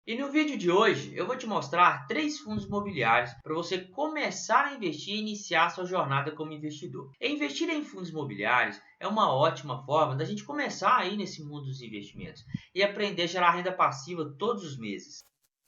E no vídeo de hoje eu vou te mostrar 3 fundos imobiliários para você começar a investir e iniciar sua jornada como investidor. E investir em fundos imobiliários é uma ótima forma da gente começar aí nesse mundo dos investimentos e aprender a gerar renda passiva todos os meses.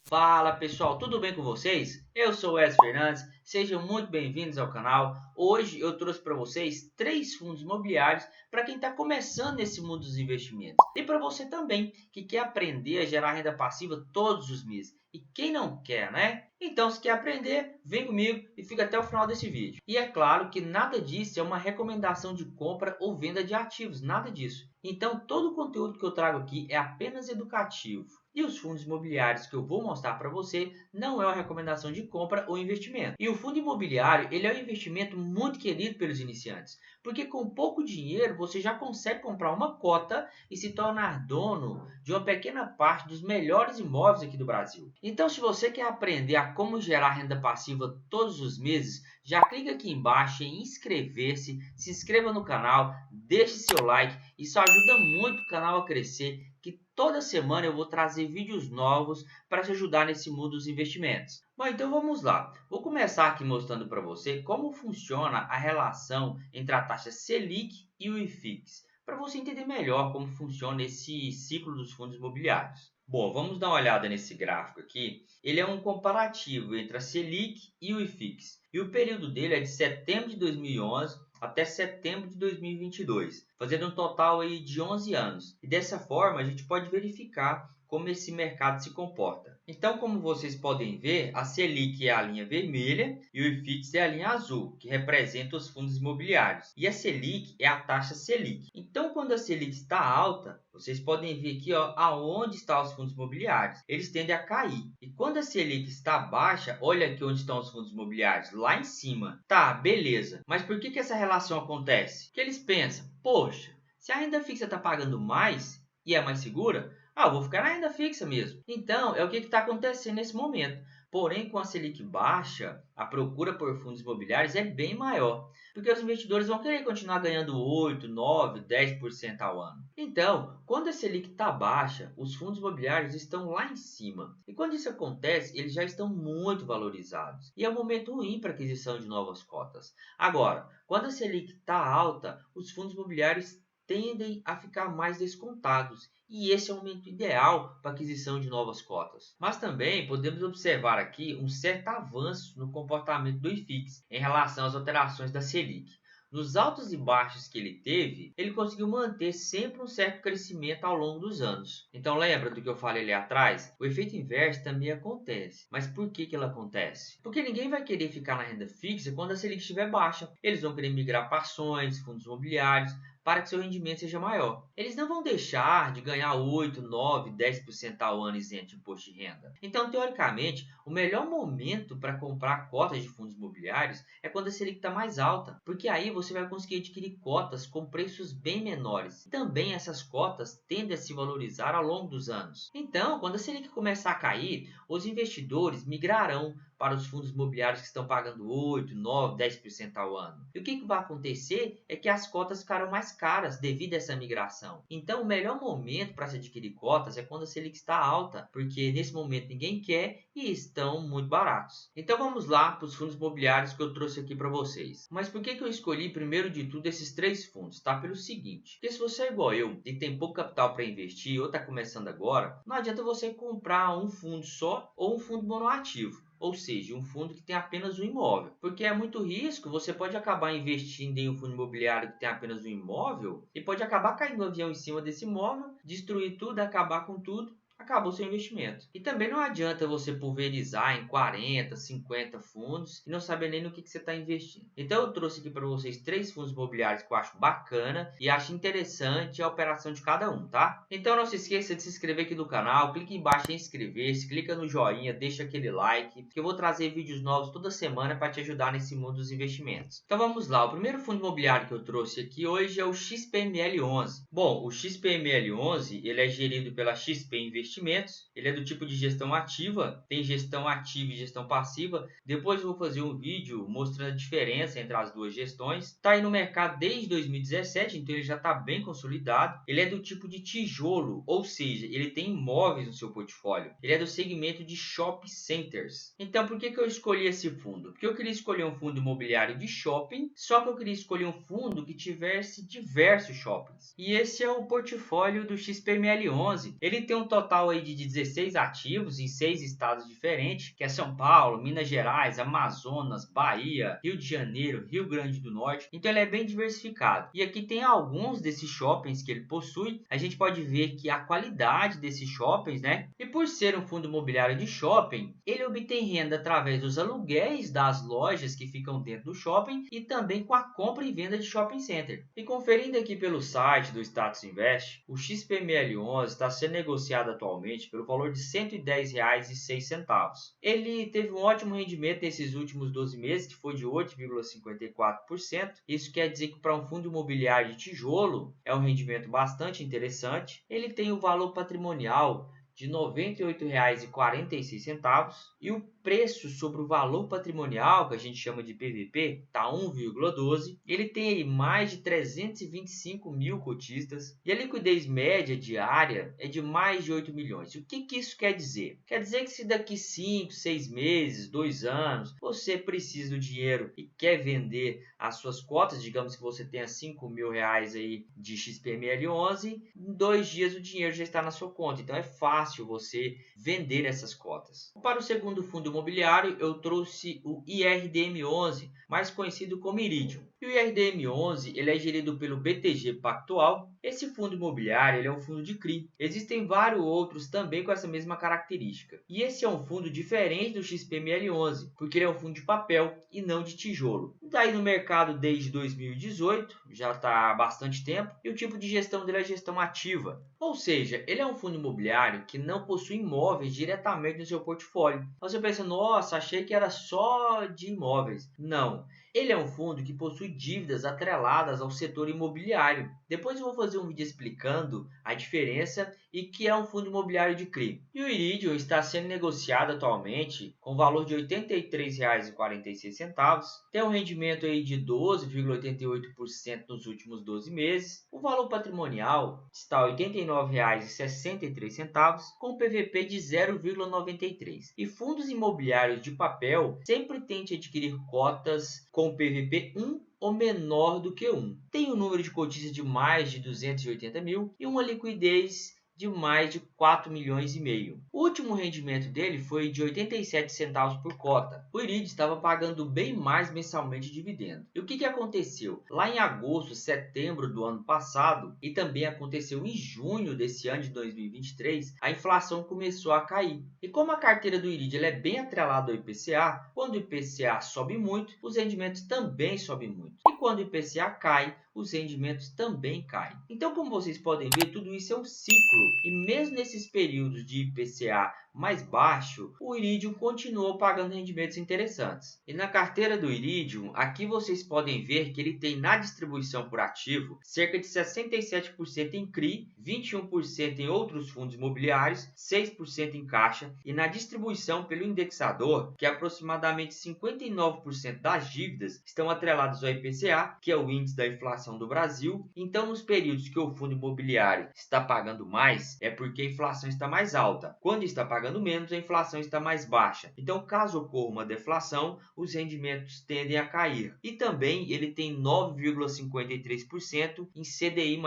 Fala pessoal, tudo bem com vocês? Eu sou o Edson Fernandes, sejam muito bem-vindos ao canal. Hoje eu trouxe para vocês 3 fundos imobiliários para quem está começando nesse mundo dos investimentos. E para você também que quer aprender a gerar renda passiva todos os meses. E quem não quer, né? Então, se quer aprender, vem comigo e fica até o final desse vídeo. E é claro que nada disso é uma recomendação de compra ou venda de ativos, nada disso. Então, todo o conteúdo que eu trago aqui é apenas educativo. E os fundos imobiliários que eu vou mostrar para você não é uma recomendação de compra ou investimento. E o fundo imobiliário ele é um investimento muito querido pelos iniciantes, porque com pouco dinheiro você já consegue comprar uma cota e se tornar dono de uma pequena parte dos melhores imóveis aqui do Brasil. Então, se você quer aprender a como gerar renda passiva todos os meses, já clica aqui embaixo em inscrever-se, se inscreva no canal, deixe seu like, isso ajuda muito o canal a crescer. Que toda semana eu vou trazer vídeos novos para te ajudar nesse mundo dos investimentos. Bom, então vamos lá. Vou começar aqui mostrando para você como funciona a relação entre a taxa Selic e o IFIX, para você entender melhor como funciona esse ciclo dos fundos imobiliários. Bom, vamos dar uma olhada nesse gráfico aqui. Ele é um comparativo entre a Selic e o IFIX. E o período dele é de setembro de 2011 até setembro de 2022, fazendo um total aí de 11 anos. E dessa forma a gente pode verificar como esse mercado se comporta. Então, como vocês podem ver, a Selic é a linha vermelha e o IFIX é a linha azul, que representa os fundos imobiliários. E a Selic é a taxa Selic. Então, quando a Selic está alta, vocês podem ver aqui aonde estão os fundos imobiliários. Eles tendem a cair. E quando a Selic está baixa, olha aqui onde estão os fundos imobiliários, lá em cima. Tá, beleza. Mas por que essa relação acontece? Porque eles pensam, poxa, se a renda fixa está pagando mais e é mais segura, eu vou ficar na renda fixa mesmo. Então, é o que está acontecendo nesse momento. Porém, com a Selic baixa, a procura por fundos imobiliários é bem maior, porque os investidores vão querer continuar ganhando 8, 9, 10% ao ano. Então, quando a Selic está baixa, os fundos imobiliários estão lá em cima. E quando isso acontece, eles já estão muito valorizados. E é um momento ruim para a aquisição de novas cotas. Agora, quando a Selic está alta, os fundos imobiliários tendem a ficar mais descontados. E esse é o momento ideal para a aquisição de novas cotas. Mas também podemos observar aqui um certo avanço no comportamento do IFIX em relação às alterações da Selic. Nos altos e baixos que ele teve, ele conseguiu manter sempre um certo crescimento ao longo dos anos. Então lembra do que eu falei ali atrás? O efeito inverso também acontece. Mas por que ele acontece? Porque ninguém vai querer ficar na renda fixa quando a Selic estiver baixa. Eles vão querer migrar para ações, fundos imobiliários, para que seu rendimento seja maior. Eles não vão deixar de ganhar 8, 9, 10% ao ano isento de imposto de renda. Então, teoricamente, o melhor momento para comprar cotas de fundos imobiliários é quando a Selic está mais alta, porque aí você vai conseguir adquirir cotas com preços bem menores. E também essas cotas tendem a se valorizar ao longo dos anos. Então, quando a Selic começar a cair, os investidores migrarão para os fundos imobiliários que estão pagando 8, 9, 10% ao ano. E o que vai acontecer é que as cotas ficarão mais caras devido a essa migração. Então, o melhor momento para se adquirir cotas é quando a Selic está alta, porque nesse momento ninguém quer e estão muito baratos. Então, vamos lá para os fundos imobiliários que eu trouxe aqui para vocês. Mas por que eu escolhi primeiro de tudo esses 3 fundos? Tá? Pelo seguinte, porque se você é igual eu e tem pouco capital para investir ou está começando agora, não adianta você comprar um fundo só ou um fundo monoativo. Ou seja, um fundo que tem apenas um imóvel. Porque é muito risco, você pode acabar investindo em um fundo imobiliário que tem apenas um imóvel e pode acabar caindo um avião em cima desse imóvel, destruir tudo, acabar com tudo. Acabou seu investimento. E também não adianta você pulverizar em 40, 50 fundos e não saber nem no que você está investindo. Então eu trouxe aqui para vocês 3 fundos imobiliários que eu acho bacana e acho interessante a operação de cada um, tá? Então não se esqueça de se inscrever aqui no canal, clique embaixo em inscrever-se, clica no joinha, deixa aquele like, que eu vou trazer vídeos novos toda semana para te ajudar nesse mundo dos investimentos. Então vamos lá, o primeiro fundo imobiliário que eu trouxe aqui hoje é o XPML11. Bom, o XPML11 ele é gerido pela XP Investimentos investimentos. Ele é do tipo de gestão ativa, tem gestão ativa e gestão passiva. Depois eu vou fazer um vídeo mostrando a diferença entre as duas gestões. Está aí no mercado desde 2017, então ele já está bem consolidado. Ele é do tipo de tijolo, ou seja, ele tem imóveis no seu portfólio. Ele é do segmento de shopping centers. Então por que eu escolhi esse fundo? Porque eu queria escolher um fundo imobiliário de shopping, só que eu queria escolher um fundo que tivesse diversos shoppings. E esse é o portfólio do XPML11. Ele tem um total aí de 16 ativos em 6 estados diferentes, que é São Paulo, Minas Gerais, Amazonas, Bahia, Rio de Janeiro, Rio Grande do Norte. Então ele é bem diversificado. E aqui tem alguns desses shoppings que ele possui. A gente pode ver que a qualidade desses shoppings, né? E por ser um fundo imobiliário de shopping, ele obtém renda através dos aluguéis das lojas que ficam dentro do shopping e também com a compra e venda de shopping center. E conferindo aqui pelo site do Status Invest, o XPML11 está sendo negociado atualmente pelo valor de R$ 110,06. Ele teve um ótimo rendimento nesses últimos 12 meses, que foi de 8,54%. Isso quer dizer que para um fundo imobiliário de tijolo é um rendimento bastante interessante. Ele tem o valor patrimonial de R$ 98,46 e o preço sobre o valor patrimonial, que a gente chama de PVP, está 1,12. Ele tem aí mais de 325 mil cotistas e a liquidez média diária é de mais de 8 milhões. O que isso quer dizer? Quer dizer que se daqui 5, 6 meses, 2 anos, você precisa do dinheiro e quer vender as suas cotas, digamos que você tenha 5 mil reais aí de XPML11, em 2 dias o dinheiro já está na sua conta. Então é fácil você vender essas cotas. Para o segundo fundo imobiliário, eu trouxe o IRDM11, mais conhecido como Iridium. E o IRDM11 ele é gerido pelo BTG Pactual. Esse fundo imobiliário ele é um fundo de CRI. Existem vários outros também com essa mesma característica. E esse é um fundo diferente do XPML11, porque ele é um fundo de papel e não de tijolo. Está aí no mercado desde 2018, já está há bastante tempo, e o tipo de gestão dele é gestão ativa. Ou seja, ele é um fundo imobiliário que não possui imóveis diretamente no seu portfólio. Você pensa, nossa, achei que era só de imóveis. Não. Ele é um fundo que possui dívidas atreladas ao setor imobiliário. Depois eu vou fazer um vídeo explicando a diferença e que é um fundo imobiliário de CRI. E o Iridium está sendo negociado atualmente com valor de R$ 83,46. Tem um rendimento aí de 12,88% nos últimos 12 meses. O valor patrimonial está R$ 89,63 com PVP de 0,93. E fundos imobiliários de papel sempre tentam adquirir cotas com PVP 1 ou menor do que 1. Tem um número de cotistas de mais de 280 mil e uma liquidez de mais de 4 milhões e meio. O último rendimento dele foi de 87 centavos por cota. O Iridium estava pagando bem mais mensalmente de dividendo. E o que aconteceu? Lá em agosto, setembro do ano passado, e também aconteceu em junho desse ano de 2023, a inflação começou a cair. E como a carteira do Iridium ela é bem atrelada ao IPCA, quando o IPCA sobe muito, os rendimentos também sobem muito. E quando o IPCA cai, os rendimentos também caem. Então, como vocês podem ver, tudo isso é um ciclo. E mesmo nesses períodos de IPCA mais baixo, o Iridium continuou pagando rendimentos interessantes. E na carteira do Iridium, aqui vocês podem ver que ele tem na distribuição por ativo cerca de 67% em CRI, 21% em outros fundos imobiliários, 6% em caixa e na distribuição pelo indexador, que aproximadamente 59% das dívidas estão atreladas ao IPCA, que é o índice da inflação do Brasil. Então, nos períodos que o fundo imobiliário está pagando mais, é porque a inflação está mais alta. Quando está pagando menos, a inflação está mais baixa. Então, caso ocorra uma deflação, os rendimentos tendem a cair. E também ele tem 9,53% em CDI+.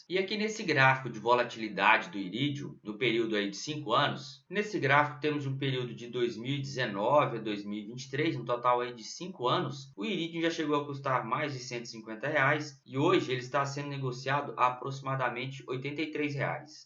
E aqui nesse gráfico de volatilidade do Iridium, no período aí de 5 anos, nesse gráfico temos um período de 2019 a 2023, um total aí de 5 anos, o Iridium já chegou a custar mais de R$ 150 e hoje ele está sendo negociado a aproximadamente R$ 83.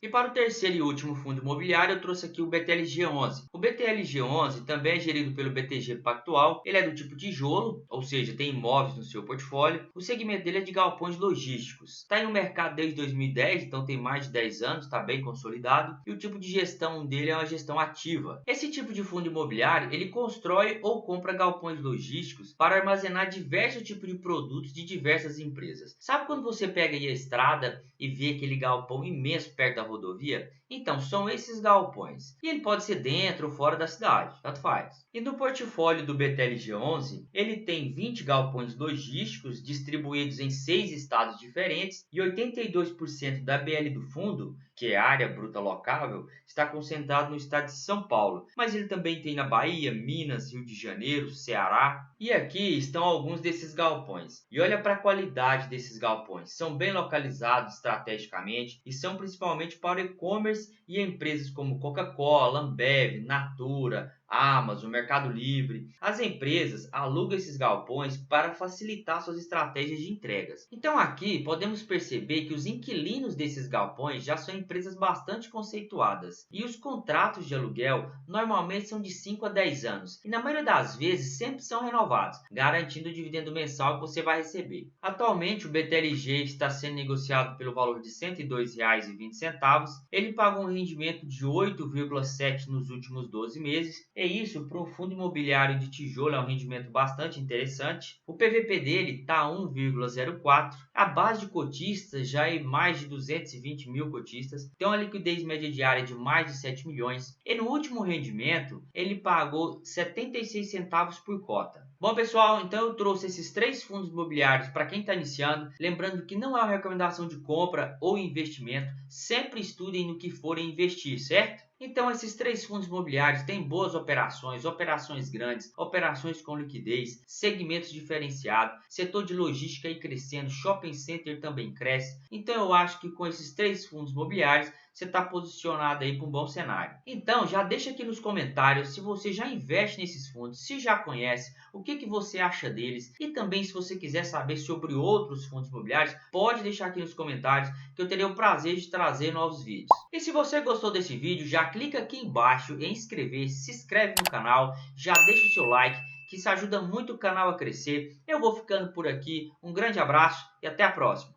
E para o terceiro e último fundo imobiliário, eu trouxe aqui o BTLG11. O BTLG11 também é gerido pelo BTG Pactual. Ele é do tipo tijolo, ou seja, tem imóveis no seu portfólio. O segmento dele é de galpões logísticos. Está em no mercado desde 2010, então tem mais de 10 anos, está bem consolidado. E o tipo de gestão dele é uma gestão ativa. Esse tipo de fundo imobiliário, ele constrói ou compra galpões logísticos para armazenar diversos tipos de produtos de diversas empresas. vendas. Sabe quando você pega aí a estrada e vê aquele galpão imenso perto da rodovia? Então, são esses galpões. E ele pode ser dentro ou fora da cidade, tanto faz. E no portfólio do BTLG11, ele tem 20 galpões logísticos distribuídos em 6 estados diferentes e 82% da BL do fundo, que é a área bruta locável, está concentrado no estado de São Paulo. Mas ele também tem na Bahia, Minas, Rio de Janeiro, Ceará. E aqui estão alguns desses galpões. E olha para a qualidade desses galpões. São bem localizados estrategicamente e são principalmente para o e-commerce e empresas como Coca-Cola, Ambev, Natura, Amazon, Mercado Livre. As empresas alugam esses galpões para facilitar suas estratégias de entregas. Então aqui podemos perceber que os inquilinos desses galpões já são empresas bastante conceituadas. E os contratos de aluguel normalmente são de 5 a 10 anos. E na maioria das vezes sempre são renovados, garantindo o dividendo mensal que você vai receber. Atualmente o BTLG está sendo negociado pelo valor de R$ 102,20. Ele paga um rendimento de 8,7% nos últimos 12 meses. É isso, para um fundo imobiliário de tijolo é um rendimento bastante interessante. O PVP dele está 1,04. A base de cotistas já é mais de 220 mil cotistas. Tem uma liquidez média diária de mais de 7 milhões. E no último rendimento, ele pagou 76 centavos por cota. Bom, pessoal, então eu trouxe esses 3 fundos imobiliários para quem está iniciando. Lembrando que não é uma recomendação de compra ou investimento. Sempre estudem no que forem investir, certo? Então, esses 3 fundos imobiliários têm boas operações, operações grandes, operações com liquidez, segmentos diferenciados, setor de logística aí crescendo, shopping center também cresce. Então, eu acho que com esses 3 fundos imobiliários, você está posicionado aí para um bom cenário. Então, já deixa aqui nos comentários se você já investe nesses fundos, se já conhece, o que você acha deles. E também, se você quiser saber sobre outros fundos imobiliários, pode deixar aqui nos comentários que eu terei o prazer de trazer novos vídeos. E se você gostou desse vídeo, já clica aqui embaixo em inscrever-se, se inscreve no canal, já deixa o seu like, que isso ajuda muito o canal a crescer. Eu vou ficando por aqui, um grande abraço e até a próxima.